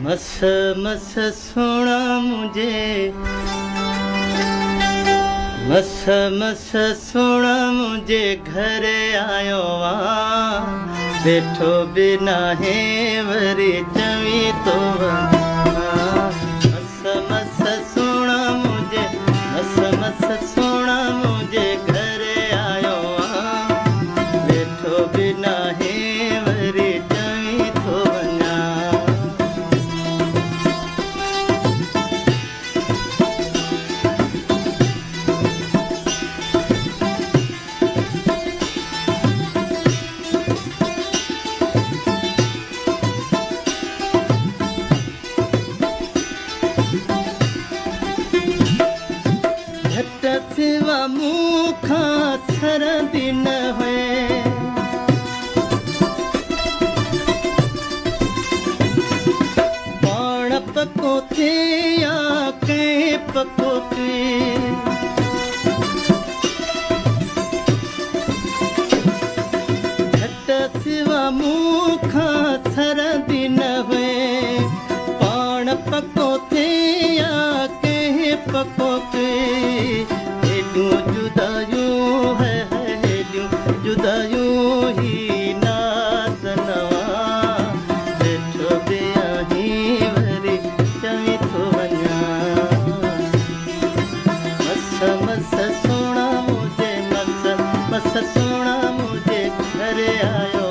मस मस सोना मुझे, मस मस सोना मुझे घर आयो बैठो बिना है वरी चवी तो मस मस सोना मुझे, मस मस सोना मुझे घर आयो बैठो बिना है वरी चवी तो सिवा मुखा सरदी न हुए पाण पको थे या के पको थे झट सिवा मुखा सरदी न हुए पाण पको थे या के पको थे जुदायूं है जुदायूं ही नात नवा बैठो बियाही वरी चवी थो वञा मस मस सोना मुझे, मस मस सोना मुझे घर आयो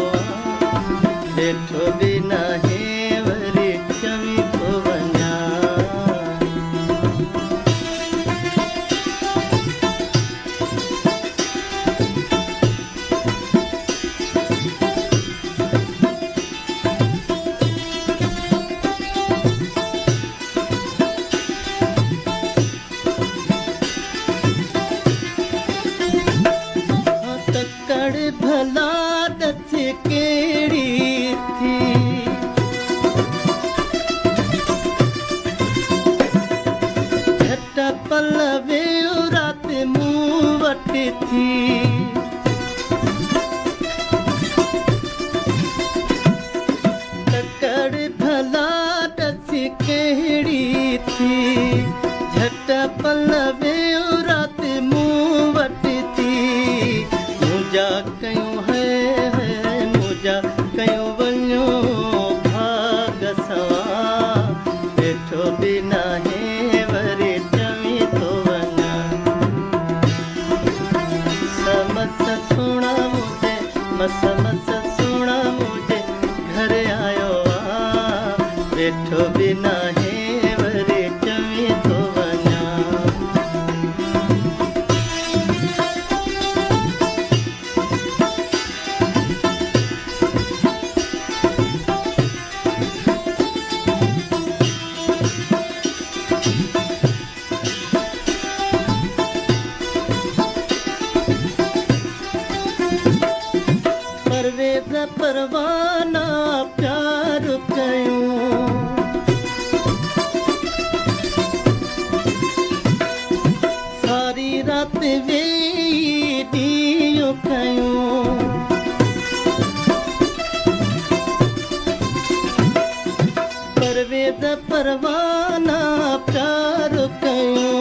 बैठो बिना ही वरी चवी थो वञा भला दस केड़ी थी झट पल वे रात मुँह वट थी तकड़ भला दस केड़ी थी झट पल वे रात मुँह वट थी मुझा कयूं है मुझा कयूं वञो भाग सवा बैठो बिना है वरी चवी तो वञा मस सोना मुझे, मस मस सोना मुझे घर आयो बैठो बिना है वरी चवी तो वञा परवेज़ परवाना प्यार कयूं सारी रात वेई ॾींहुं कयूं परवेज़ परवाना प्यार कयूं